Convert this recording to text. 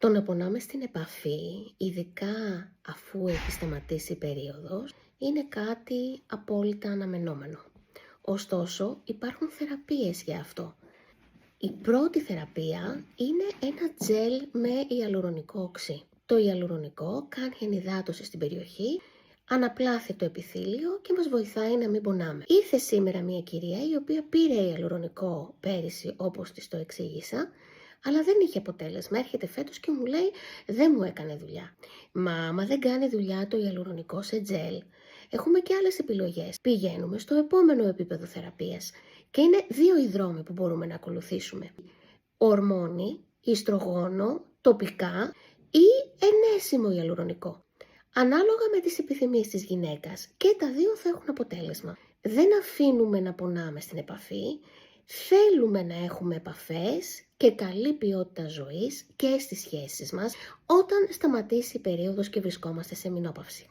Το να πονάμε στην επαφή, ειδικά αφού έχει σταματήσει η περίοδος, είναι κάτι απόλυτα αναμενόμενο. Ωστόσο, υπάρχουν θεραπείες για αυτό. Η πρώτη θεραπεία είναι ένα τζέλ με ιαλουρονικό οξύ. Το ιαλουρονικό κάνει ενυδάτωση στην περιοχή, αναπλάθει το επιθύλιο και μας βοηθάει να μην πονάμε. Ήρθε σήμερα μια κυρία η οποία πήρε ιαλουρονικό πέρυσι όπως της το εξήγησα, αλλά δεν είχε αποτέλεσμα. Έρχεται φέτος και μου λέει δεν μου έκανε δουλειά. Μα άμα δεν κάνει δουλειά το ιαλουρονικό σε τζέλ, έχουμε και άλλες επιλογές. Πηγαίνουμε στο επόμενο επίπεδο θεραπείας και είναι δύο οι δρόμοι που μπορούμε να ακολουθήσουμε. Ορμόνη, ιστρογόνο, τοπικά ή ενέσιμο ιαλουρονικό. Ανάλογα με τις επιθυμίες της γυναίκας και τα δύο θα έχουν αποτέλεσμα. Δεν αφήνουμε να πονάμε στην επαφή, θέλουμε να έχουμε επαφές και καλή ποιότητα ζωής και στις σχέσεις μας όταν σταματήσει η περίοδος και βρισκόμαστε σε μηνόπαυση.